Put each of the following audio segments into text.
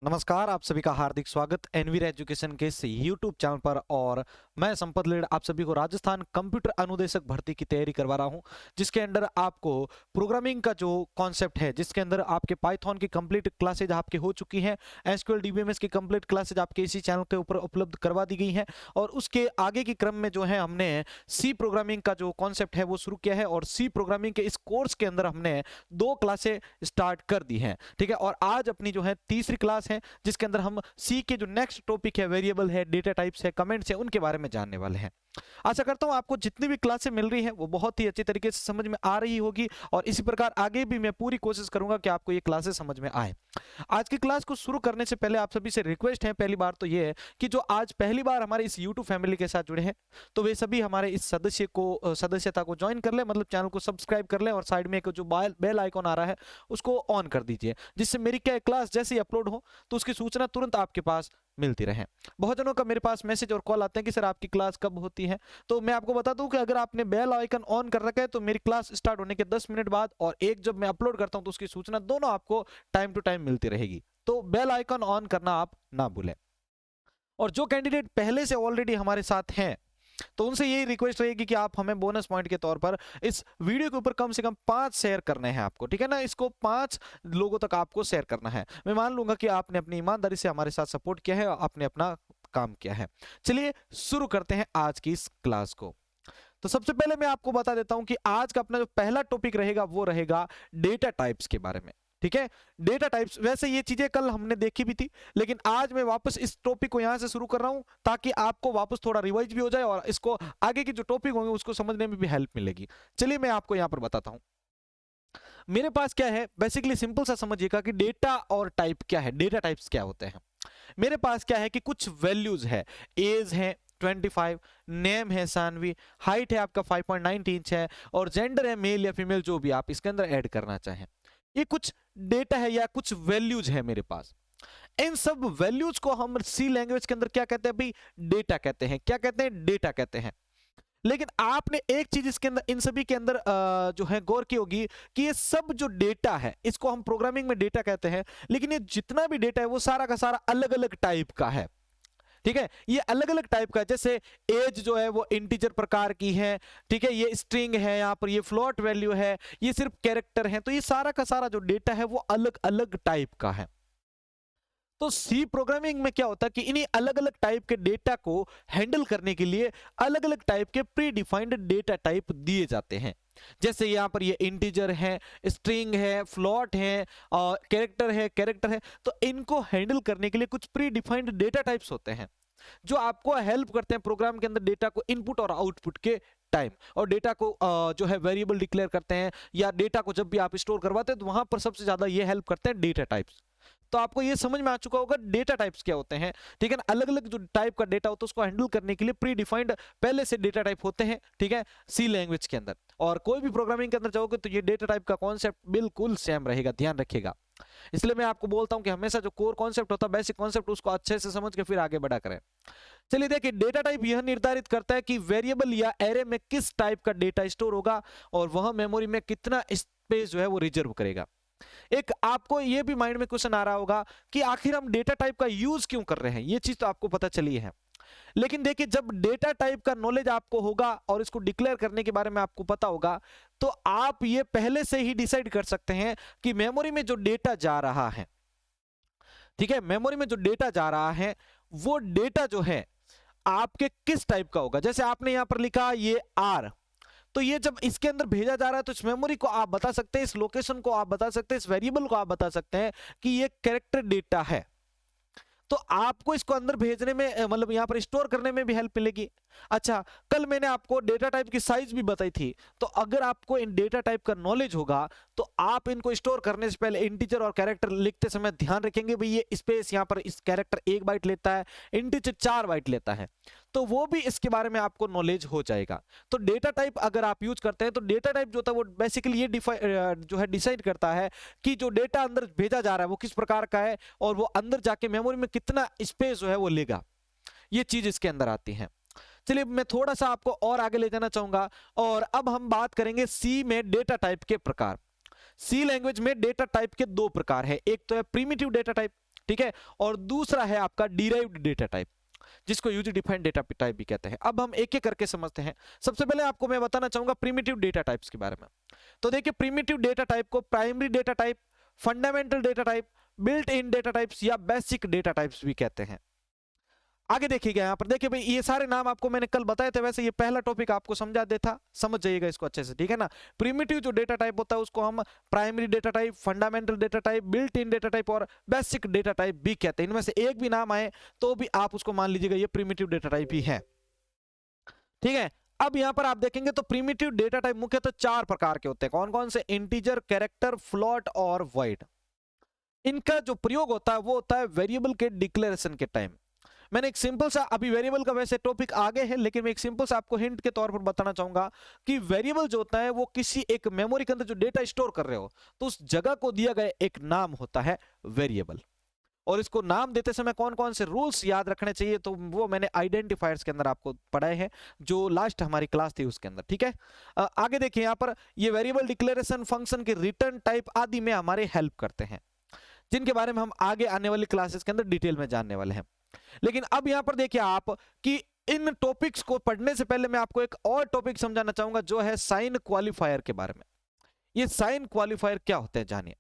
नमस्कार, आप सभी का हार्दिक स्वागत एनवीर एजुकेशन के इस यूट्यूब चैनल पर। और मैं संपत लेड आप सभी को राजस्थान कंप्यूटर अनुदेशक भर्ती की तैयारी करवा रहा हूं, जिसके अंदर आपको प्रोग्रामिंग का जो कॉन्सेप्ट है, जिसके अंदर आपके पाइथन की कंप्लीट क्लासेज आपके हो चुकी हैं, एसक्यूएल डीबीएमएस की कंप्लीट क्लासेज आपके इसी चैनल के ऊपर उपलब्ध करवा दी गई हैं। और उसके आगे के क्रम में जो है हमने सी प्रोग्रामिंग का जो कॉन्सेप्ट है वो शुरू किया है, और सी प्रोग्रामिंग के इस कोर्स के अंदर हमने 2 क्लासें स्टार्ट कर दी हैं। ठीक है, और आज अपनी जो है तीसरी क्लास है, जिसके अंदर हम सी के जो नेक्स्ट टॉपिक है, वेरिएबल है, डेटा टाइप्स है, कमेंट्स है, उनके बारे में जानने वाले हैं। आशा करता हूं आपको जितनी भी क्लासें मिल रही हैं वो बहुत ही अच्छी तरीके से समझ में आ रही होगी, और इसी प्रकार आगे भी मैं पूरी कोशिश करूंगा कि आपको ये क्लासेस समझ में आए। आज की क्लास को शुरू करने से पहले आप सभी से रिक्वेस्ट है, पहली बार तो ये है कि जो आज पहली बार हमारे इस यूट्यूब फैमिली के साथ जुड़े हैं, तो वे सभी हमारे इस सदस्यता को ज्वाइन कर ले, मतलब चैनल को सब्सक्राइब कर ले, और साइड में एक जो बेल आइकॉन आ रहा है उसको ऑन कर दीजिए, जिससे मेरी क्या क्लास जैसे ही अपलोड हो तो उसकी सूचना तुरंत आपके पास मिलती रहे। बहुत जनों का मेरे पास मैसेज और कॉल आते हैं कि सर आपकी क्लास कब होती है, तो मैं आपको बता दूं कि अगर आपने बेल आइकन ऑन कर रखा है तो मेरी क्लास स्टार्ट होने के 10 मिनट बाद और एक जब मैं अपलोड करता हूं तो उसकी सूचना दोनों आपको टाइम टू टाइम मिलती रहेगी। तो बेल आइकन ऑन करना आप ना भूलें। और जो कैंडिडेट पहले से ऑलरेडी हमारे साथ हैं, तो उनसे यही रिक्वेस्ट रहेगी कि आप हमें बोनस पॉइंट के तौर पर इस वीडियो के ऊपर कम से कम 5 शेयर करने हैं आपको। ठीक है ना, इसको 5 लोगों तक आपको शेयर करना है। मैं मान लूंगा कि आपने अपनी ईमानदारी से हमारे साथ सपोर्ट किया है, आपने अपना काम किया है। चलिए शुरू करते हैं आज की इस क्लास को। तो सबसे पहले मैं आपको बता देता हूं कि आज का अपना जो पहला टॉपिक रहेगा वो रहेगा डेटा टाइप्स के बारे में। ठीक है, डेटा टाइप्स, वैसे ये चीजें कल हमने देखी भी थी, लेकिन आज मैं वापस इस टॉपिक को यहां से शुरू कर रहा हूं ताकि आपको वापस थोड़ा रिवाइज भी हो जाए और इसको आगे के जो टॉपिक होंगे उसको समझने में भी हेल्प मिलेगी। चलिए मैं आपको यहां पर बताता हूं। मेरे पास क्या है, बेसिकली सिंपल सा समझिएगा कि डेटा और टाइप क्या है, डेटा टाइप्स क्या होते हैं। मेरे पास क्या है कि कुछ वैल्यूज है, एज है 25, नेम है सानवी, हाइट है आपका 5.9 इंच है, और जेंडर है मेल या फीमेल, जो भी आप इसके अंदर ऐड करना चाहें। ये कुछ डेटा है या कुछ वैल्यूज है मेरे पास। इन सब वैल्यूज को हम सी लैंग्वेज के अंदर क्या कहते हैं भाई, डेटा कहते हैं। क्या कहते हैं, डेटा कहते हैं। लेकिन आपने एक चीज इसके अंदर, इन सभी के अंदर जो है गौर की होगी कि ये सब जो डेटा है इसको हम प्रोग्रामिंग में डेटा कहते हैं, लेकिन ये जितना भी डेटा है वो सारा का सारा अलग अलग टाइप का है। ठीक है, ये अलग अलग टाइप का है। जैसे एज जो है वो इंटीजर प्रकार की है, ठीक है, ये स्ट्रिंग है, यहाँ पर ये फ्लोट वैल्यू है, ये सिर्फ कैरेक्टर है। तो ये सारा का सारा जो डेटा है वो अलग अलग टाइप का है। तो सी प्रोग्रामिंग में क्या होता है कि इन्हीं अलग अलग टाइप के डेटा को हैंडल करने के लिए अलग अलग टाइप के प्री डिफाइंड डेटा टाइप दिए जाते हैं। जैसे यहाँ पर ये इंटीजर है, स्ट्रिंग है, फ्लोट है और कैरेक्टर है। तो इनको हैंडल करने के लिए कुछ प्री डिफाइंड डेटा टाइप्स होते हैं जो आपको हेल्प करते हैं प्रोग्राम के अंदर डेटा को इनपुट और आउटपुट के टाइम, और डेटा को जो है वेरिएबल डिक्लेयर करते हैं, या डेटा को जब भी आप स्टोर करवाते हैं तो वहां पर सबसे ज्यादा ये हेल्प करते हैं डेटा टाइप्स। तो आपको ये समझ में आ चुका होगा डेटा टाइप्स क्या होते हैं। ठीक है ना, अलग अलग जो टाइप का डेटा होता है उसको हैंडल करने के लिए प्री डिफाइंड पहले से डेटा टाइप होते हैं। ठीक है, सी लैंग्वेज के अंदर, और कोई भी प्रोग्रामिंग के अंदर जाओगे तो ये डेटा टाइप का कॉन्सेप्ट बिल्कुल सेम रहेगा, ध्यान रखिएगा। इसलिए मैं आपको बोलता हूं कि हमेशा जो कोर कॉन्सेप्ट होता है, बेसिक कॉन्सेप्ट, उसको अच्छे से समझ के फिर आगे बढ़ा करें। चलिए देखिए, डेटा टाइप यह निर्धारित करता है कि वेरिएबल या एरे में किस टाइप का डेटा स्टोर होगा और वह मेमोरी में कितना स्पेस जो है वो रिजर्व करेगा। एक आपको ये भी माइंड में क्वेश्चन आ रहा होगा कि आखिर हम डेटा टाइप का यूज क्यों कर रहे हैं। ये चीज तो आपको पता चली है, लेकिन देखिए जब डेटा टाइप का नॉलेज आपको होगा और इसको डिक्लेयर करने के बारे में आपको पता होगा, तो आप ये पहले से ही डिसाइड कर सकते हैं कि मेमोरी में जो डेटा जा रहा है, ठीक है, मेमोरी में जो डेटा जा रहा है वो डेटा जो है आपके किस टाइप का होगा। जैसे आपने यहां पर लिखा ये आर, तो ये जब इसके अंदर भेजा जा रहा है तो इस मेमोरी को आप बता सकते हैं, इस लोकेशन को आप बता सकते हैं, इस वेरिएबल को आप बता सकते हैं कि ये कैरेक्टर डेटा है। तो आपको इसको अंदर भेजने में, मतलब यहां पर स्टोर करने में भी हेल्प मिलेगी। अच्छा, कल मैंने आपको डेटा टाइप की साइज भी बताई थी, तो अगर आपको इन डेटा टाइप का नॉलेज होगा तो आप इनको स्टोर करने से पहले इंटीजर और कैरेक्टर लिखते समय ध्यान रखेंगे भाई ये स्पेस यहाँ पर इस कैरेक्टर 1 बाइट लेता है, इंटीजर 4 बाइट लेता है, तो वो भी इसके बारे में आपको नॉलेज हो जाएगा। तो डेटा टाइप अगर आप यूज करते हैं तो डेटा टाइप जो होता है वो बेसिकली ये जो है डिसाइड करता है कि जो डेटा अंदर भेजा जा रहा है वो किस प्रकार का है और वो अंदर जाके मेमोरी में कितना स्पेस जो है वो लेगा। ये चीज इसके अंदर आती है। चलिए मैं थोड़ा सा आपको और आगे ले जाना चाहूंगा, और अब हम बात करेंगे सी में डेटा टाइप के प्रकार। सी लैंग्वेज में डेटा टाइप के 2 प्रकार है, एक तो है प्रिमिटिव डेटा टाइप ठीक है, और दूसरा है आपका डिराइव्ड डेटा टाइप, जिसको यूजर डिफाइंड डेटा टाइप भी कहते हैं। अब हम एक एक करके समझते हैं। सबसे पहले आपको मैं बताना चाहूंगा प्रिमिटिव डेटा टाइप्स के बारे में। तो देखिए, प्रिमिटिव डेटा टाइप को primary data type, fundamental data type, built in data types या बेसिक डेटा टाइप्स भी कहते हैं। आगे देखिएगा, यहाँ पर देखिए भाई, ये सारे नाम आपको मैंने कल बताए थे, वैसे ये पहला टॉपिक आपको समझा देता, समझ जाइएगा इसको अच्छे से, ठीक है ना। प्रिमिटिव जो डेटा टाइप होता है उसको हम primary data type, fundamental data type, built in data type और बेसिक डेटा टाइप भी कहते हैं। इनमें से एक भी नाम आए तो भी आप उसको मान लीजिएगा ये प्रिमिटिव डेटा टाइप ही है, ठीक है। अब यहां पर आप देखेंगे तो प्रिमिटिव डेटा टाइप मुख्यतः 4 प्रकार के होते हैं। कौन कौन से? इंटीजर, कैरेक्टर, फ्लोट और वॉइड। इनका जो प्रयोग होता है वो होता है वेरिएबल के डिक्लेरेशन के टाइम। मैंने एक सिंपल सा, अभी वेरिएबल का वैसे टॉपिक आगे है, लेकिन मैं एक सिंपल सा आपको हिंट के तौर पर बताना चाहूंगा कि वेरिएबल जो होता है वो किसी एक मेमोरी के अंदर जो डेटा स्टोर कर रहे हो तो उस जगह को दिया गया एक नाम होता है वेरिएबल। और इसको नाम देते समय कौन कौन से रूल्स याद रखने चाहिए तो वो मैंने आइडेंटिफायर्स के अंदर आपको पढ़ाए हैं, जो लास्ट हमारी क्लास थी उसके अंदर, ठीक है। आगे देखिए, यहाँ पर ये वेरिएबल डिक्लेरेशन, फंक्शन के रिटर्न टाइप आदि में हमारे हेल्प करते हैं, जिनके बारे में हम आगे आने वाली क्लासेस के अंदर डिटेल में जानने वाले हैं। लेकिन अब यहां पर देखिए आप कि इन टॉपिक्स को पढ़ने से पहले मैं आपको एक और टॉपिक समझाना चाहूंगा, जो है साइन क्वालिफायर के बारे में। ये साइन क्वालिफायर क्या होते हैं जानिए।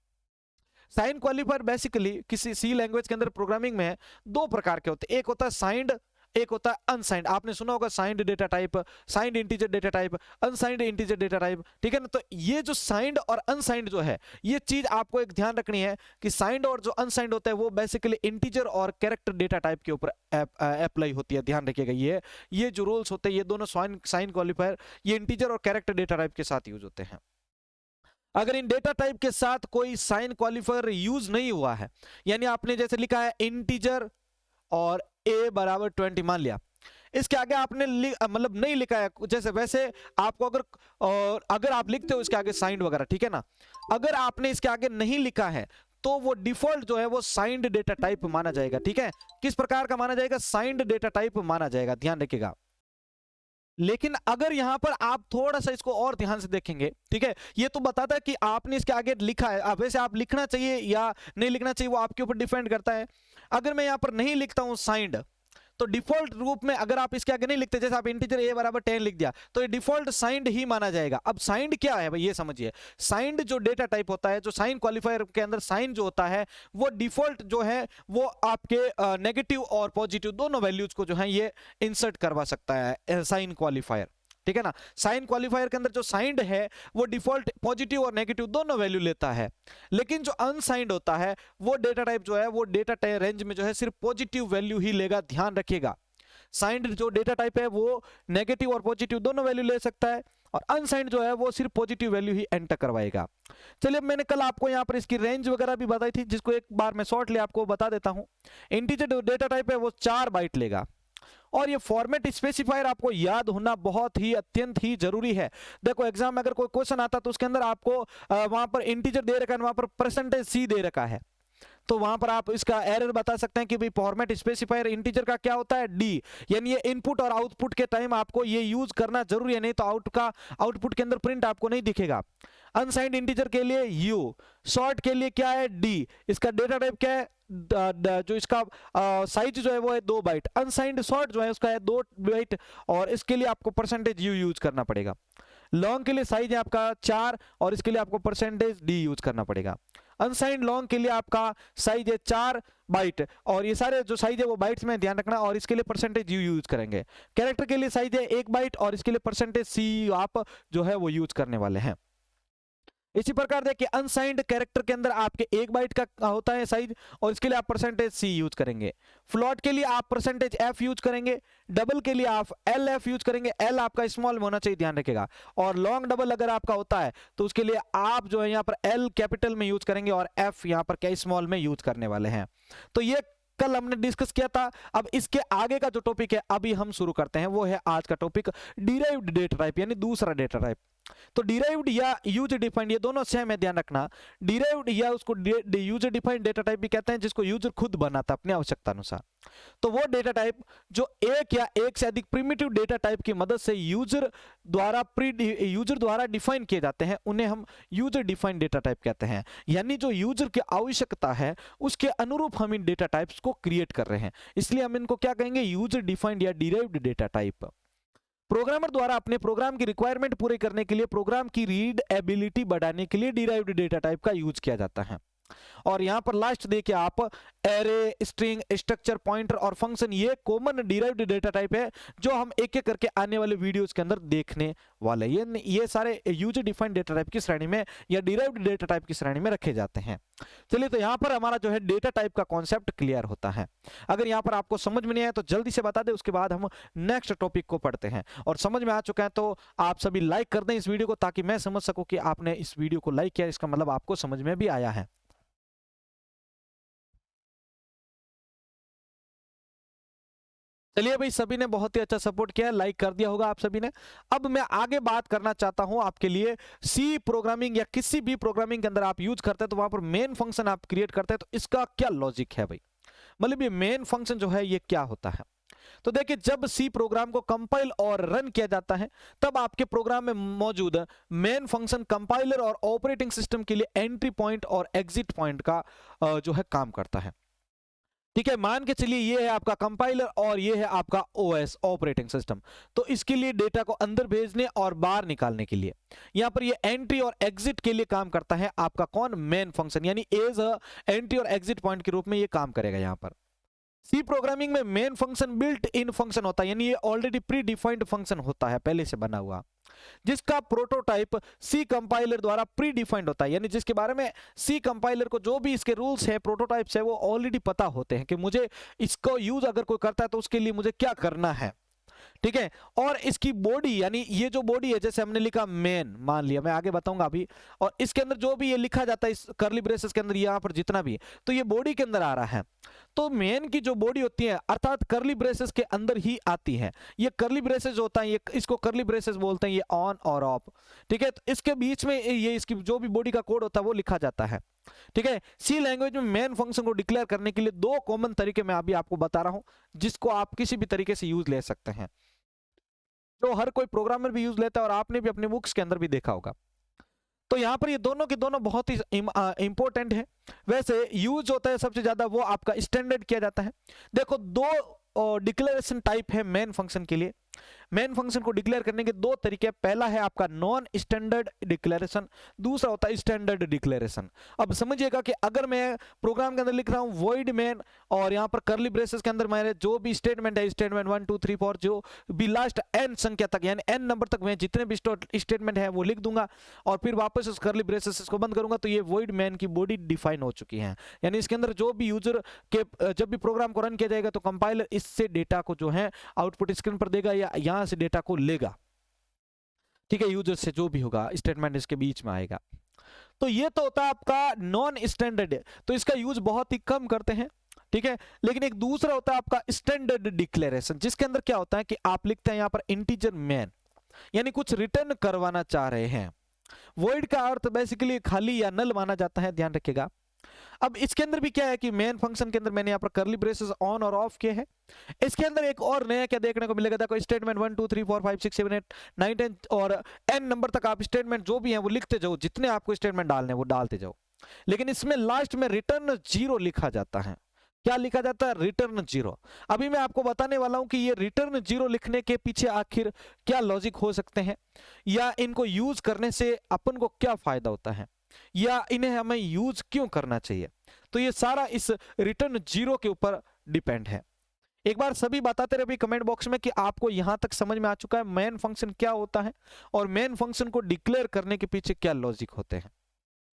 साइन क्वालिफायर बेसिकली किसी सी लैंग्वेज के अंदर प्रोग्रामिंग में 2 प्रकार के होते हैं। एक होता है साइंड, एक होता है अनसाइंड। आपने सुना होगा signed data type, signed integer data type, unsigned integer data type, ठीक है ना। तो ये जो साइंड और अनसाइंड जो है, ये चीज आपको एक ध्यान रखनी है कि साइंड और जो अनसाइंड होता है वो बेसिकली इंटीजर और कैरेक्टर डेटा टाइप के ऊपर अप्लाई होती है। ध्यान रखिएगा, ये जो रूल्स होते हैं, ये दोनों साइन क्वालिफायर ये इंटीजर और कैरेक्टर डेटा टाइप के साथ यूज होते हैं। अगर इन डेटा टाइप के साथ कोई साइन क्वालिफायर यूज नहीं हुआ है, यानी आपने जैसे लिखा है इंटीजर और a बराबर 20 मान लिया, इसके आगे आपने मतलब नहीं लिखा है जैसे वैसे आपको अगर आप लिखते हो इसके आगे साइंड वगैरह, ठीक है ना, अगर आपने इसके आगे नहीं लिखा है तो वो डिफॉल्ट जो है वो साइंड डेटा टाइप माना जाएगा, ठीक है। किस प्रकार का माना जाएगा? साइंड डेटा टाइप माना जाएगा, ध्यान रखिएगा। लेकिन अगर यहां पर आप थोड़ा सा इसको और ध्यान से देखेंगे, ठीक है, ये तो बताता है कि आपने इसके आगे लिखा है, अब वैसे आप लिखना चाहिए या नहीं लिखना चाहिए वो आपके ऊपर डिपेंड करता है। अगर मैं यहां पर नहीं लिखता हूं साइंड, तो डिफॉल्ट रूप में अगर आप इसके आगे नहीं लिखते, जैसे आप इंटीजर a बराबर 10 लिख दिया, तो ये डिफॉल्ट साइंड ही माना जाएगा। अब साइंड क्या है भाई, ये समझिए। साइंड जो डेटा टाइप होता है, जो साइन क्वालिफायर के अंदर साइन जो होता है, वो डिफॉल्ट जो है वो आपके नेगेटिव और पॉजिटिव दोनों वैल्यूज को जो है ये इंसर्ट करवा सकता है साइन क्वालिफायर, ठीक है ना। साइन क्वालिफायर के अंदर जो साइंड है वो डिफॉल्ट पॉजिटिव और नेगेटिव दोनों वैल्यू लेता है, लेकिन जो अनसाइंड होता है वो डेटा टाइप जो है वो डेटा टाइप रेंज में जो है सिर्फ पॉजिटिव वैल्यू ही लेगा, ध्यान रखिएगा। साइंड जो डेटा टाइप है वो नेगेटिव और पॉजिटिव दोनों वैल्यू ले सकता है, और अनसाइंड जो है वो सिर्फ पॉजिटिव वैल्यू ही एंटर करवाएगा। चलिए, मैंने कल आपको यहाँ पर इसकी रेंज वगैरह भी बताई थी, जिसको एक बार मैं शॉर्टली आपको बता देता हूँ। इंटीजर डेटा टाइप है वो 4 बाइट लेगा, और ये फॉर्मेट स्पेसिफायर आपको याद होना बहुत ही अत्यंत ही जरूरी है। देखो एग्जाम में अगर कोई क्वेश्चन आता तो उसके अंदर आपको वहां पर इंटीजर दे रखा है, वहां पर %c दे रखा है, तो वहां पर आप इसका एरर बता सकते हैं कि भाई फॉर्मेट स्पेसिफायर इंटीजर का क्या होता है, डी, यानी ये इनपुट और आउटपुट के टाइम आपको ये यूज करना जरूरी है, नहीं तो आउटपुट के अंदर प्रिंट आपको नहीं दिखेगा। अनसाइंड इंटीजर के लिए यू, शॉर्ट के लिए क्या है, डी, इसका डेटा टाइप क्या है, जो इसका साइज जो है वो है 2 बाइट, अनसाइंड शॉर्ट जो है उसका है 2 बाइट, और इसके लिए आपको %u यूज करना पड़ेगा। लॉन्ग के लिए साइज है आपका 4, और इसके लिए आपको %d यूज करना पड़ेगा। अनसाइंड लॉन्ग के लिए आपका साइज है 4 बाइट, और ये सारे जो साइज है वो बाइट्स में ध्यान रखना, और इसके लिए %u यूज करेंगे। कैरेक्टर के लिए साइज है 1 बाइट, और इसके लिए %c आप जो है वो यूज करने वाले हैं। इसी प्रकार देखिए, अनसाइंड कैरेक्टर के अंदर आपके 1 बाइट का होता है साइज, और इसके लिए आप %c यूज करेंगे। फ्लॉट के लिए आप %f यूज करेंगे। डबल के लिए आप LF यूज करेंगे, L आपका स्मॉल में होना चाहिए, ध्यान रखिएगा। और लॉन्ग डबल अगर आपका होता है तो उसके लिए आप जो है यहाँ पर L कैपिटल में यूज करेंगे, और F यहाँ पर क्या स्मॉल में यूज करने वाले हैं। तो ये कल हमने डिस्कस किया था। अब इसके आगे का जो टॉपिक है अभी हम शुरू करते हैं, वो है आज का टॉपिक डिराइव्ड डेटा टाइप, यानी दूसरा डेटा टाइप। तो डिराइव्ड या यूजर डिफाइंड ये दोनों सेम है, ध्यान रखना। डिराइव्ड या उसको यूजर डिफाइंड डेटा टाइप भी कहते हैं, जिसको यूजर खुद बनाता है अपनी आवश्यकता अनुसार। तो वो डेटा टाइप जो एक या एक से अधिक प्रिमिटिव डेटा टाइप की मदद से यूजर द्वारा डिफाइन किए जाते हैं, उन्हें हम यूजर डिफाइंड डेटा टाइप कहते हैं। यानी जो यूजर की आवश्यकता है उसके अनुरूप हम इन डेटा टाइप्स को क्रिएट कर रहे हैं, इसलिए हम इनको क्या कहेंगे, यूजर डिफाइंड या डिराइव्ड डेटा टाइप। प्रोग्रामर द्वारा अपने प्रोग्राम की रिक्वायरमेंट पूरे करने के लिए प्रोग्राम की रीड एबिलिटी बढ़ाने के लिए डिराइव्ड डेटा टाइप का यूज किया जाता है। और यहां पर लास्ट देखिए आप, एरे, स्ट्रिंग, स्ट्रक्चर, पॉइंटर और फंक्शन, ये कॉमन डिराइव्ड डेटा टाइप है जो हम एक एक करके आने वाले वीडियोस के अंदर देखने वाले। ये सारे यूजर डिफाइंड डेटा टाइप की श्रेणी में या डिराइव्ड डेटा टाइप की श्रेणी में रखे जाते हैं। चलिए, तो यहां पर हमारा जो है डेटा टाइप का कॉन्सेप्ट क्लियर होता है। अगर यहां पर आपको समझ में नहीं आया तो जल्दी से बता दें, उसके बाद हम नेक्स्ट टॉपिक को पढ़ते हैं। और समझ में आ चुका है तो आप सभी लाइक कर दें इस वीडियो को, ताकि मैं समझ सकूं कि आपने इस वीडियो को लाइक किया, इसका मतलब आपको समझ में भी आया है। चलिए भाई, सभी ने बहुत ही अच्छा सपोर्ट किया है, लाइक कर दिया होगा आप सभी ने। अब मैं आगे बात करना चाहता हूं आपके लिए, सी प्रोग्रामिंग या किसी भी प्रोग्रामिंग के अंदर आप यूज करते हैं तो वहां पर मेन फंक्शन आप क्रिएट करते हैं, तो इसका क्या लॉजिक है भाई, मतलब ये मेन फंक्शन जो है ये क्या होता है। तो देखिए, जब सी प्रोग्राम को कंपाइल और रन किया जाता है तब आपके प्रोग्राम में मौजूद मेन फंक्शन कंपाइलर और ऑपरेटिंग सिस्टम के लिए एंट्री पॉइंट और एग्जिट पॉइंट का जो है काम करता है। ठीक है, मान के चलिए ये है आपका कंपाइलर और ये है आपका ओएस, ऑपरेटिंग सिस्टम। तो इसके लिए डेटा को अंदर भेजने और बाहर निकालने के लिए यहां पर ये एंट्री और एग्जिट के लिए काम करता है आपका कौन, मेन फंक्शन, यानी एज एंट्री और एग्जिट पॉइंट के रूप में ये काम करेगा। यहां पर सी प्रोग्रामिंग में main function built in function होता है, यानी ये ऑलरेडी प्री डिफाइंड फंक्शन होता है, पहले से बना हुआ, जिसका प्रोटोटाइप सी कंपाइलर द्वारा प्री डिफाइंड होता है। यानी जिसके बारे में सी कंपाइलर को जो भी इसके रूल्स है, प्रोटोटाइप्स है, वो ऑलरेडी पता होते हैं कि मुझे इसको यूज अगर कोई करता है तो उसके लिए मुझे क्या करना है। ठीक है, और इसकी बॉडी, यानी ये जो बॉडी है, जैसे हमने लिखा मेन, मान लिया, मैं आगे बताऊंगा अभी, और इसके अंदर जो भी ये लिखा जाता है इस कर्ली ब्रेसेस के अंदर, यहां पर जितना भी, तो ये बॉडी के अंदर आ रहा है। तो मेन की जो बॉडी होती है अर्थात कर्ली ब्रेसेस के अंदर ही आती है। ये कर्ली ब्रेसेस होता है, ये इसको कर्ली ब्रेसेस बोलते हैं, ये ऑन और ऑफ। ठीक है, तो इसके बीच में ये इसकी जो भी बॉडी का कोड होता है वो लिखा जाता है। ठीक है, सी लैंग्वेज में मेन फंक्शन को डिक्लेयर करने के लिए दो कॉमन तरीके मैं अभी आपको बता रहा हूं, जिसको आप किसी भी तरीके से यूज ले सकते हैं, जो हर कोई प्रोग्रामर भी यूज लेता है और आपने भी अपने बुक्स के अंदर भी देखा होगा। तो यहां पर ये दोनों के दोनों बहुत ही इंपॉर्टेंट है। वैसे यूज होता है सबसे ज्यादा वो आपका स्टैंडर्ड किया जाता है। देखो, दो डिक्लेरेशन टाइप है मेन फंक्शन के लिए। मेन फंक्शन को डिक्लेयर करने के दो तरीके, पहला है आपका नॉन स्टैंडर्ड डिक्लेरेशन, दूसरा होता है स्टैंडर्ड डिक्लेरेशन। अब समझिएगा कि अगर मैं प्रोग्राम के अंदर लिख रहा हूं वॉइड मेन, और यहां पर कर्ली ब्रेसेस के अंदर मेरे जो भी स्टेटमेंट है, स्टेटमेंट 1 2 3 4 जो भी लास्ट n संख्या तक, यानी n नंबर तक मैं जितने भी स्टेटमेंट है वो लिख दूंगा और फिर वापस उस कर्ली ब्रेसेस को बंद करूंगा, तो ये वॉइड मेन की बॉडी डिफाइन हो चुकी है। यानी इसके अंदर जो भी यूजर के जब भी प्रोग्राम को रन किया जाएगा तो कंपाइलर इससे डेटा को जो है आउटपुट स्क्रीन पर देगा या यहां से डेटा को लेगा। ठीक है, यूजर से जो भी होगा स्टेटमेंट इसके बीच में आएगा। तो ये तो होता है आपका नॉन स्टैंडर्ड, तो इसका यूज बहुत ही कम करते हैं। ठीक है, लेकिन एक दूसरा होता है आपका स्टैंडर्ड डिक्लेरेशन, जिसके अंदर क्या होता है कि आप लिखते हैं यहां पर इंटीजर मैन, यानी कुछ रिटर्न करवाना चाह रहे हैं। वॉइड का अर्थ बेसिकली खाली या नल माना जाता है, ध्यान रखिएगा। अब इसके अंदर भी क्या है कि मेन फंक्शन के अंदर मैंने यहाँ पर कर्ली ब्रेसेस ऑन और ऑफ किए हैं। इसके अंदर एक और नया क्या देखने को मिलेगा, देखो स्टेटमेंट 1 2 3 4 5 6 7 8 9 10 और n नंबर तक आप स्टेटमेंट जो भी हैं वो लिखते जाओ, जितने आपको स्टेटमेंट डालने हैं वो डालते जाओ। लेकिन इसमें लास्ट में रिटर्न 0 लिखा जाता है। क्या लिखा जाता है? रिटर्न 0। अभी मैं आपको बताने वाला हूं कि ये रिटर्न 0 लिखने के पीछे आखिर क्या लॉजिक हो सकते हैं, या इनको यूज करने से अपन को क्या फायदा होता है, या इन्हें हमें यूज क्यों करना चाहिए। तो ये सारा इस रिटर्न 0 के ऊपर डिपेंड है। एक बार सभी बताते रहे कमेंट बॉक्स में कि आपको यहां तक समझ में आ चुका है मेन फंक्शन क्या होता है और मेन फंक्शन को डिक्लेयर करने के पीछे क्या लॉजिक होते हैं।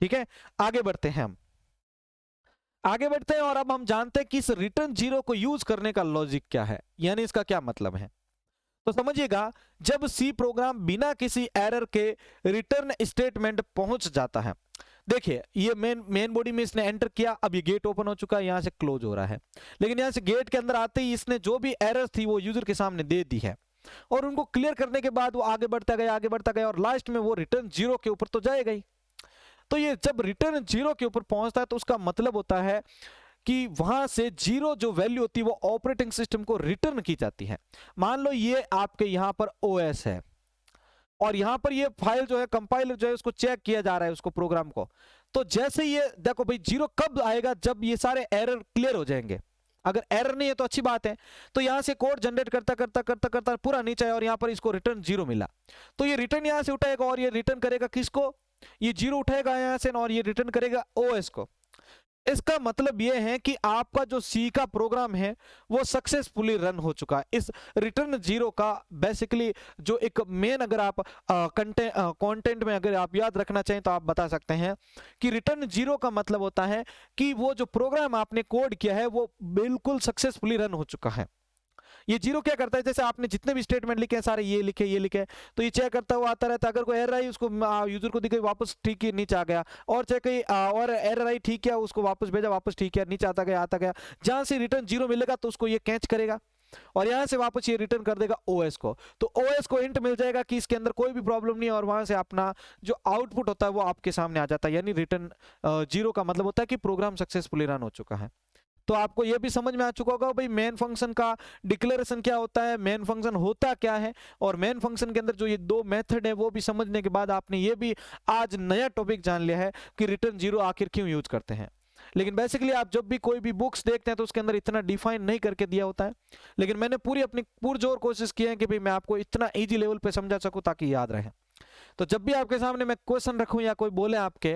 ठीक है, आगे बढ़ते हैं हम आगे बढ़ते हैं और अब हम जानते हैं कि इस रिटर्न 0 को यूज करने का लॉजिक क्या है, यानी इसका क्या मतलब है। तो समझिएगा, जब सी प्रोग्राम बिना किसी एरर के रिटर्न स्टेटमेंट पहुंच जाता है, देखिए ये मेन बॉडी में इसने एंटर किया, अब ये गेट ओपन हो चुका है, यहां से क्लोज हो रहा है, लेकिन यहां से गेट के अंदर आते ही इसने जो भी एरर थी वो यूजर के सामने दे दी है। और उनको क्लियर करने के बाद वो आगे बढ़ता गया और लास्ट में वो रिटर्न 0 के ऊपर तो जाएगा ही। तो ये जब रिटर्न 0 के ऊपर पहुंचता है तो उसका मतलब होता है कि वहां से 0 जो वैल्यू होती है वो ऑपरेटिंग सिस्टम को रिटर्न की जाती है। मान लो ये आपके यहां पर ओएस है और यहां पर ये फाइल जो है कंपाइलर जो है उसको चेक किया जा रहा है उसको प्रोग्राम को। तो जैसे ये देखो भाई 0 कब आएगा, जब ये सारे एरर क्लियर हो जाएंगे। अगर एरर नहीं है तो अच्छी बात है। तो यहां से कोड जनरेट करता पूरा नीचे आया और यहां पर इसको रिटर्न 0 मिला, तो ये रिटर्न यहां से उठाएगा और ये रिटर्न करेगा किसको, ये 0 उठाएगा यहां से और ये रिटर्न करेगा ओएस को। इसका मतलब यह है कि आपका जो सी का प्रोग्राम है वो सक्सेसफुली रन हो चुका है। इस रिटर्न 0 का बेसिकली जो एक मेन, अगर आप कंटेंट में अगर आप याद रखना चाहें तो आप बता सकते हैं कि रिटर्न 0 का मतलब होता है कि वो जो प्रोग्राम आपने कोड किया है वो बिल्कुल सक्सेसफुली रन हो चुका है। ये 0 क्या करता है, जैसे आपने जितने भी स्टेटमेंट लिखे हैं सारे ये लिखे, तो ये चेक करता हुआ आता रहता है। अगर कोई एरर आई उसको यूजर को दिखे वापस ठीक है नीचे आ गया, और चाहे कोई और एरर आई ठीक है उसको वापस भेजा, वापस ठीक है नीचे आता गया। जहां से रिटर्न 0 मिलेगा तो उसको ये कैच करेगा और यहां से वापस ये रिटर्न कर देगा ओएस को। तो ओएस को हिंट मिल जाएगा कि इसके अंदर कोई भी प्रॉब्लम नहीं है और वहां से अपना जो आउटपुट होता है वो आपके सामने आ जाता है। यानी रिटर्न 0 का मतलब होता है कि प्रोग्राम सक्सेसफुली रन हो चुका है। तो आपको यह भी समझ में आ चुका होगा भाई मेन फंक्शन का डिक्लेरेशन क्या होता है, मेन फंक्शन होता क्या है, और मेन फंक्शन के अंदर जो ये दो मेथड है वो भी समझने के बाद आपने ये भी आज नया टॉपिक जान लिया है कि रिटर्न 0 आखिर क्यों यूज करते हैं। लेकिन बेसिकली आप जब भी कोई भी बुक्स देखते हैं तो उसके अंदर इतना डिफाइन नहीं करके दिया होता है, लेकिन मैंने पूरी अपनी पुरजोर कोशिश की है कि भाई मैं आपको इतना इजी लेवल पे समझा सकूं ताकि याद रहे। तो जब भी आपके सामने मैं क्वेश्चन रखूं या कोई बोले आपके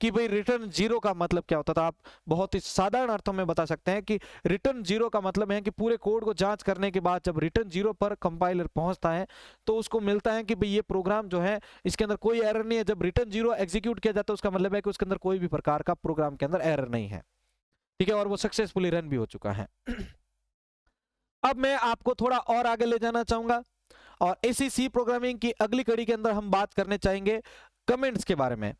कि भाई रिटर्न 0 का मतलब क्या होता था, आप बहुत ही साधारण अर्थों में बता सकते हैं कि रिटर्न 0 का मतलब है कि पूरे कोड को जांच करने के बाद जब रिटर्न 0 पर कंपाइलर पहुंचता है तो उसको मिलता है कि भाई ये प्रोग्राम जो है इसके अंदर कोई एरर नहीं है। जब रिटर्न 0 एग्जीक्यूट किया जाता है उसका मतलब है कि उसके अंदर कोई भी प्रकार का प्रोग्राम के अंदर एरर नहीं है, ठीक है, और वो सक्सेसफुली रन भी हो चुका है। अब मैं आपको थोड़ा और आगे ले जाना चाहूंगा और इसी सी प्रोग्रामिंग की अगली कड़ी के अंदर हम बात करने चाहेंगे कमेंट्स के बारे में।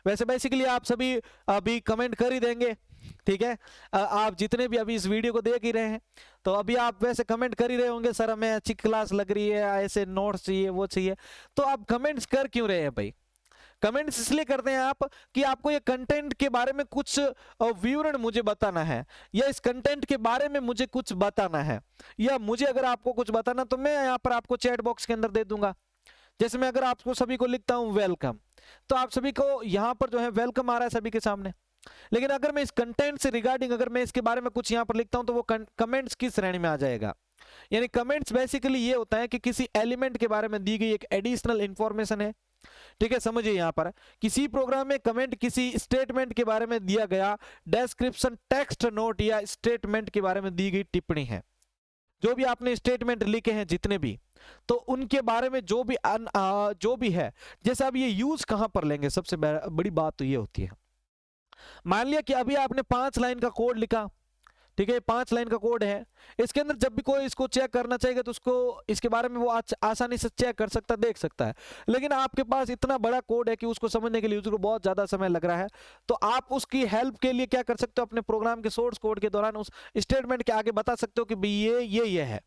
वैसे बेसिकली आप सभी अभी कमेंट कर ही देंगे, ठीक है, आप जितने भी अभी इस वीडियो को देख ही रहे हैं तो अभी आप वैसे कमेंट कर ही रहे होंगे सर हमें अच्छी क्लास लग रही है, ऐसे नोट्स चाहिए वो चाहिए। तो आप कमेंट्स कर क्यों रहे हैं भाई? कमेंट्स इसलिए करते हैं आप कि आपको ये कंटेंट के बारे में कुछ विवरण मुझे बताना है, या इस कंटेंट के बारे में मुझे कुछ बताना है, या मुझे अगर आपको कुछ बताना तो मैं यहाँ पर आपको चैट बॉक्स के अंदर दे दूंगा। जैसे मैं अगर आपको सभी को लिखता हूं वेलकम, तो आप सभी को यहाँ पर जो है वेलकम आ रहा है सभी के सामने। लेकिन अगर मैं इस कंटेंट से रिगार्डिंग अगर मैं इसके बारे में कुछ यहाँ पर लिखता हूं तो वो कमेंट्स किस श्रेणी में आ जाएगा? यानी कमेंट्स बेसिकली ये होता है कि किसी एलिमेंट के बारे में दी गई एक एडिशनल इंफॉर्मेशन है, ठीक है। समझिए यहाँ पर किसी प्रोग्राम में कमेंट किसी स्टेटमेंट के बारे में दिया गया डिस्क्रिप्शन टेक्स्ट नोट या स्टेटमेंट के बारे में दी गई टिप्पणी है। जो भी आपने स्टेटमेंट लिखे हैं जितने भी, तो उनके बारे में जो भी है, जैसे अब ये यूज कहां पर लेंगे, सबसे बड़ी बात तो ये होती है। मान लिया कि अभी आपने 5 लाइन का कोड लिखा, ठीक है, 5 लाइन का कोड है, इसके अंदर जब भी कोई इसको चेक करना चाहेगा तो उसको इसके बारे में वो आसानी से चेक कर सकता है, देख सकता है। लेकिन आपके पास इतना बड़ा कोड है कि उसको समझने के लिए यूजर को बहुत ज्यादा समय लग रहा है, तो आप उसकी हेल्प के लिए क्या कर सकते हो, अपने प्रोग्राम के सोर्स कोड के दौरान उस स्टेटमेंट के आगे बता सकते हो कि भाई ये है,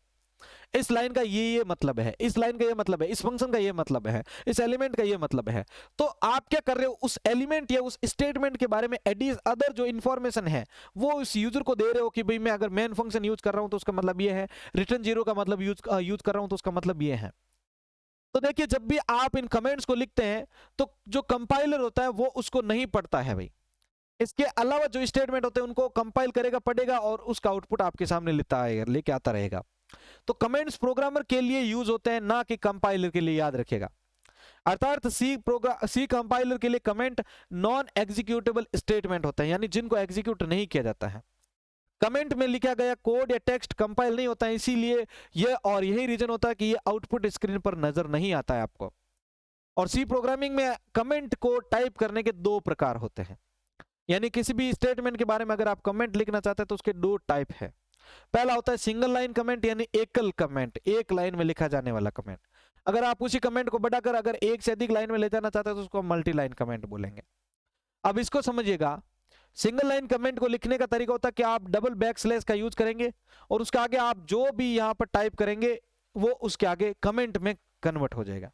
इस लाइन का ये मतलब है, इस लाइन का ये मतलब है, इस फंक्शन का ये मतलब है, इस एलिमेंट का ये मतलब है। तो आप क्या कर रहे हो, उस एलिमेंट या उस स्टेटमेंट के बारे में अदर जो इंफॉर्मेशन है वो उस यूजर को दे रहे हो कि भाई मैं अगर मेन फंक्शन यूज कर रहा हूं तो उसका मतलब ये है, रिटर्न 0 का मतलब यूज कर रहा हूं तो उसका मतलब ये है। तो देखिए जब भी आप इन कमेंट्स को लिखते हैं तो जो कंपाइलर होता है वो उसको नहीं पढ़ता है भाई, इसके अलावा जो स्टेटमेंट होते हैं उनको कंपाइल करेगा, पढ़ेगा और उसका आउटपुट आपके सामने लेके आता रहेगा। तो कमेंट्स प्रोग्रामर के लिए यूज होते हैं, ना कि कंपाइलर के लिए, याद रखिएगा। अर्थात सी कंपाइलर के लिए कमेंट नॉन एग्जीक्यूटेबल स्टेटमेंट होते हैं, यानी जिनको एग्जीक्यूट नहीं किया जाता है। कमेंट में लिखा गया कोड या टेक्स्ट कंपाइल नहीं होता है, इसीलिए यही रीजन होता है कि ये आउटपुट स्क्रीन पर नजर नहीं आता है आपको। और सी प्रोग्रामिंग में कमेंट को टाइप करने के 2 प्रकार होते हैं, यानी किसी भी स्टेटमेंट के बारे में अगर आप कमेंट लिखना चाहते हैं तो उसके 2 टाइप है। पहला होता है सिंगल लाइन कमेंट, यानी एकल कमेंट, एक लाइन में लिखा जाने वाला कमेंट। अगर आप उसी कमेंट को बढ़ाकर अगर एक से अधिक लाइन में ले जाना चाहते हैं तो उसको मल्टी लाइन कमेंट बोलेंगे। अब इसको समझिएगा, सिंगल लाइन कमेंट को लिखने का तरीका होता है कि आप डबल बैकस्लैश का यूज करेंगे और उसके आगे आप जो भी यहां पर टाइप करेंगे वो उसके आगे कमेंट में कन्वर्ट हो जाएगा।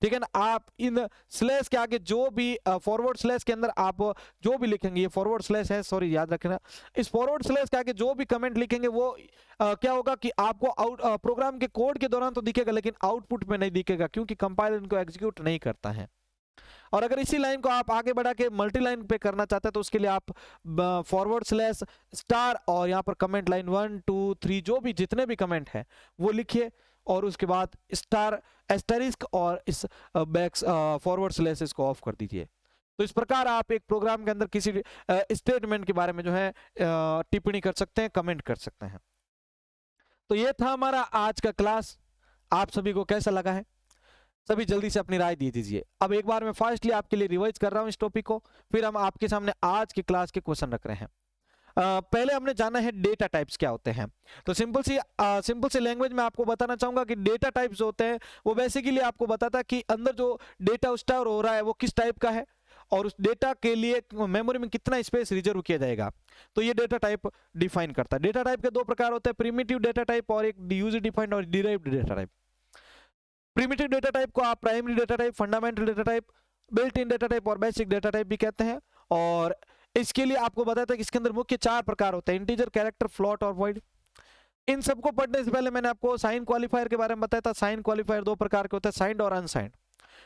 ठीक है ना। आप इन स्लैश के आगे जो भी फॉरवर्ड स्लैश के अंदर आप जो भी लिखेंगे, ये फॉरवर्ड स्लैश है, सॉरी याद रखना, इस फॉरवर्ड स्लैश के आगे जो भी कमेंट लिखेंगे वो क्या होगा कि आपको प्रोग्राम के कोड के दौरान तो दिखेगा लेकिन आउटपुट में नहीं दिखेगा, क्योंकि कंपाइलर इनको एग्जीक्यूट नहीं करता है। और अगर इसी लाइन को आप आगे बढ़ा के मल्टी लाइन पे करना चाहते हैं तो उसके लिए आप फॉरवर्ड स्लैश स्टार और यहाँ पर कमेंट लाइन 1 2 3 जो भी जितने भी कमेंट है वो लिखिए, और उसके बाद स्टार एस्टेरिस्क और इस बैक फॉरवर्ड स्लैशेस को ऑफ कर दीजिए। तो इस प्रकार आप एक प्रोग्राम के अंदर किसी स्टेटमेंट के बारे में जो है टिप्पणी कर सकते हैं, कमेंट कर सकते हैं। तो ये था हमारा आज का क्लास। आप सभी को कैसा लगा है, सभी जल्दी से अपनी राय दे दीजिए। अब एक बार मैं फास्टली आपके लिए रिवाइज कर रहा हूं इस टॉपिक को, फिर हम आपके सामने आज की क्लास के क्वेश्चन रख रहे हैं। पहले हमने जाना है डेटा टाइप्स क्या होते हैं। तो सिंपल सी लैंग्वेज में आपको बताना चाहूंगा कि डेटा टाइप्स जो होते हैं वो बेसिकली आपको बताता है कि अंदर जो डेटा स्टोर हो रहा है वो किस टाइप का है और उस डेटा के लिए मेमोरी में कितना स्पेस रिजर्व किया जाएगा। तो ये डेटा टाइप डिफाइन करता है। डेटा टाइप के दो प्रकार होते हैं, प्रिमिटिव डेटा टाइप और एक यूजर डिफाइंड और derived data type. Primitive data type को आप primary data type, fundamental data type, built in data type और बेसिक डेटा टाइप भी कहते हैं। और इसके लिए आपको बताया था कि इसके अंदर मुख्य 4 प्रकार होते हैं, इंटीजर, कैरेक्टर, फ्लोट और वॉइड। इन सबको पढ़ने से पहले मैंने आपको साइन क्वालिफायर के बारे में बताया था। साइन क्वालिफायर 2 प्रकार के होते हैं, साइंड और अनसाइंड।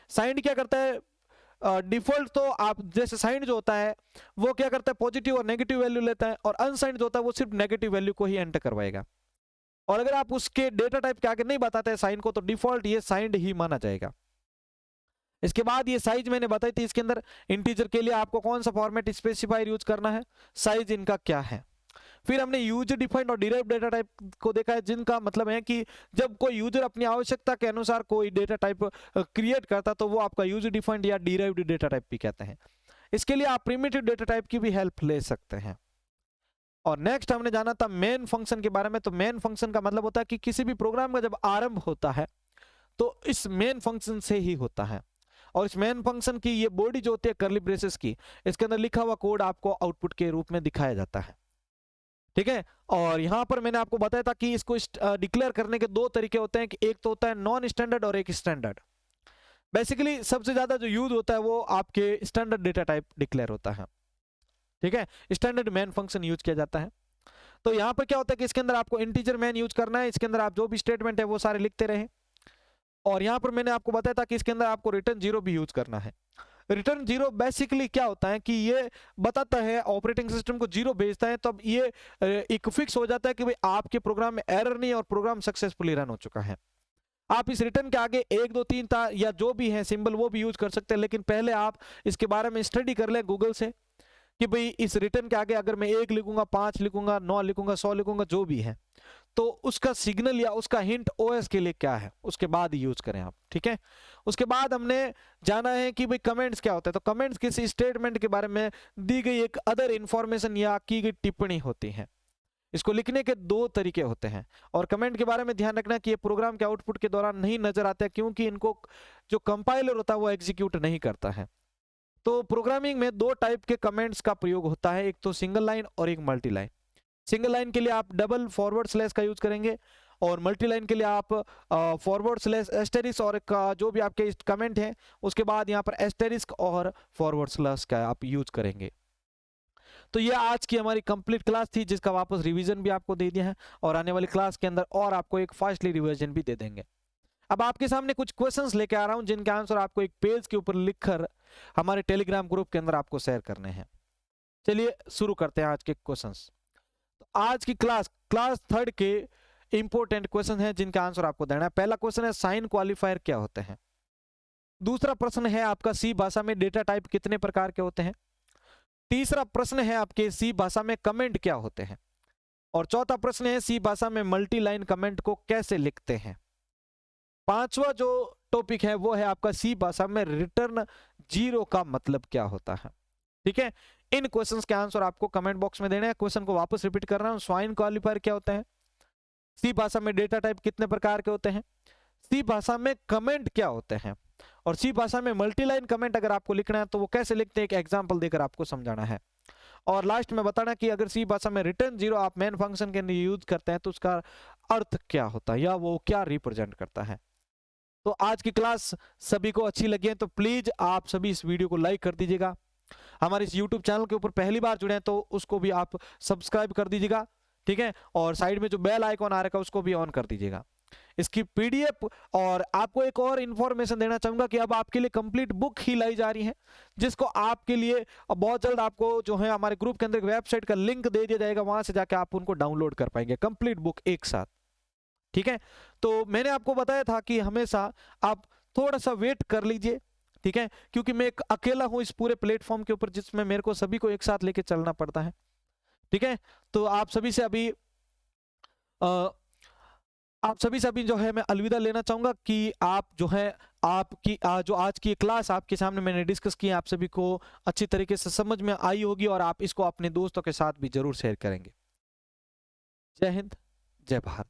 साइंड क्या करता है, डिफॉल्ट तो आप जैसे साइंड जो होता है वो क्या करता है, पॉजिटिव और नेगेटिव वैल्यू लेता है, और अनसाइंड जो होता है वो सिर्फ नेगेटिव वैल्यू को ही एंटर करवाएगा। और अगर आप उसके डेटा टाइप के आगे नहीं बताते हैं साइन को तो डिफॉल्ट ये साइंड ही माना जाएगा। इसके बाद ये साइज मैंने बताई थी, इसके अंदर इंटीजर के लिए आपको कौन सा फॉर्मेट स्पेसिफायर यूज करना है, साइज इनका क्या है। फिर हमने यूजर डिफाइंड और डिराइव्ड डेटा टाइप को देखा है, जिनका मतलब है कि जब कोई यूजर अपनी आवश्यकता के अनुसार कोई डेटा टाइप क्रिएट करता तो वो आपका यूजर डिफाइंड या डिराइव्ड डेटा टाइप भी कहते हैं। इसके लिए आप प्रिमिटिव डेटा टाइप की भी हेल्प ले सकते हैं। और नेक्स्ट हमने जाना था मेन फंक्शन के बारे में। तो मेन फंक्शन का मतलब होता है कि किसी भी प्रोग्राम का जब आरंभ होता है तो इस मेन फंक्शन से ही होता है, और इस मेन फंक्शन की ये बॉडी जो होती है कर्ली ब्रेसेस की, इसके अंदर लिखा हुआ कोड आपको आउटपुट के रूप में दिखाया जाता है। ठीक है। और यहां पर मैंने आपको बताया था कि इसको डिक्लेयर करने के 2 तरीके होते हैं, कि एक तो होता है नॉन स्टैंडर्ड और एक स्टैंडर्ड। बेसिकली सबसे ज्यादा जो यूज होता है वो आपके स्टैंडर्ड डेटा टाइप डिक्लेयर होता है। ठीक है, स्टैंडर्ड मेन फंक्शन यूज किया जाता है। तो यहां पर क्या होता है कि इसके अंदर आपको इंटीजर मेन यूज करना है, इसके अंदर आप जो भी स्टेटमेंट है वो सारे लिखते रहे। और यहां पर मैंने आपको बताया था कि इसके अंदर आपको रिटर्न 0 भी यूज करना है। रिटर्न 0 बेसिकली क्या होता है कि ये बताता है, ऑपरेटिंग सिस्टम को 0 भेजता है, तब ये एक फिक्स हो जाता है कि भाई आपके प्रोग्राम में एरर नहीं और प्रोग्राम सक्सेसफुली रन हो चुका है। आप इस रिटर्न के आगे 1 2 3 या जो भी है सिंबल वो भी यूज कर सकते हैं, लेकिन पहले आप इसके बारे में स्टडी कर लें गूगल से कि भाई इस रिटर्न के आगे अगर मैं 1 लिखूंगा, 5 लिखूंगा, 9 लिखूंगा, 100 लिखूंगा, जो भी है, तो उसका सिग्नल या उसका हिंट ओएस के लिए क्या है, उसके बाद ही यूज करें आप। ठीक है। उसके बाद हमने जाना है कि भाई कमेंट्स क्या होता है। तो कमेंट्स किसी स्टेटमेंट के बारे में दी गई एक अदर इंफॉर्मेशन या की गई टिप्पणी होती है। इसको लिखने के 2 तरीके होते हैं, और कमेंट के बारे में ध्यान रखना कि ये प्रोग्राम के आउटपुट के दौरान नहीं नजर आते, क्योंकि इनको जो कंपाइलर होता है वो एग्जीक्यूट नहीं करता है। तो प्रोग्रामिंग में 2 टाइप के कमेंट्स का प्रयोग होता है, एक तो सिंगल लाइन और एक मल्टी लाइन। सिंगल लाइन के लिए आप डबल फॉरवर्ड स्लैश का यूज करेंगे, और मल्टी लाइन के लिए आप फॉरवर्ड स्लैश एस्टेरिस्क और जो भी आपके कमेंट है उसके बाद यहाँ पर एस्टेरिस्क और फॉरवर्ड स्लैश का आप यूज करेंगे। तो ये आज की हमारी कंप्लीट क्लास थी, जिसका वापस रिवीजन भी आपको दे दिया है, और आने वाली क्लास के अंदर और आपको एक फास्टली रिवीजन भी दे देंगे। अब आपके सामने कुछ क्वेश्चंस लेके आ रहा हूं, जिनके आंसर आपको एक पेज के ऊपर लिखकर हमारे टेलीग्राम ग्रुप के अंदर आपको शेयर करने हैं। चलिए शुरू करते हैं आज के क्वेश्चंस। तो आज की क्लास 3rd के इंपॉर्टेंट क्वेश्चन हैं, जिनका आंसर आपको देना है। पहला क्वेश्चन है साइन क्वालिफायर क्या होते हैं। दूसरा प्रश्न है आपका सी भाषा में डेटा टाइप कितने प्रकार के होते हैं। तीसरा प्रश्न है आपके सी भाषा में कमेंट क्या होते हैं। और चौथा प्रश्न है सी भाषा में मल्टी लाइन कमेंट को कैसे लिखते हैं। पांचवा जो टॉपिक है वो है आपका सी भाषा में रिटर्न 0 का मतलब क्या होता है। ठीक है। इन क्वेश्चंस के आंसर आपको कमेंट बॉक्स में देने हैं। क्वेश्चन को वापस रिपीट कर रहा हूं। साइन क्वालिफायर क्या होता है, सी भाषा में डेटा टाइप कितने प्रकार के होते हैं, सी भाषा में कमेंट क्या होते हैं, और सी भाषा में मल्टीलाइन कमेंट अगर आपको लिखना है तो वो कैसे लिखते हैं, एक एग्जांपल देकर आपको समझाना है। और लास्ट में बताना कि अगर सी भाषा में रिटर्न जीरो आप मेन फंक्शन के लिए यूज करते हैं तो उसका अर्थ क्या होता है या वो क्या रिप्रेजेंट करता है। तो आज की क्लास सभी को अच्छी लगी है तो प्लीज आप सभी इस वीडियो को लाइक कर दीजिएगा। हमारे इस YouTube चैनल के ऊपर पहली बार जुड़े हैं तो उसको भी आप सब्सक्राइब कर दीजिएगा, ठीक है। और साइड में जो बेल आइकॉन आ रखा है उसको भी ऑन कर दीजिएगा। इसकी PDF और आपको एक और इंफॉर्मेशन देना चाहूंगा कि अब आपके लिए कंप्लीट बुक ही लाई जा रही है, जिसको आपके लिए बहुत जल्द आपको जो है हमारे ग्रुप के अंदर एक वेबसाइट का लिंक दे दिया जाएगा, वहां से जाके आप उनको डाउनलोड कर पाएंगे कंप्लीट बुक एक साथ, ठीक है। तो मैंने आपको बताया था कि हमेशा आप थोड़ा सा वेट कर लीजिए, ठीक है, क्योंकि मैं एक अकेला हूं इस पूरे प्लेटफॉर्म के ऊपर जिसमें मेरे को सभी को एक साथ लेके चलना पड़ता है, ठीक है। तो आप सभी से अभी जो है मैं अलविदा लेना चाहूंगा कि आप जो है आपकी जो आज की क्लास आपके सामने मैंने डिस्कस की आप सभी को अच्छी तरीके से समझ में आई होगी और आप इसको अपने दोस्तों के साथ भी जरूर शेयर करेंगे। जय हिंद, जय भारत।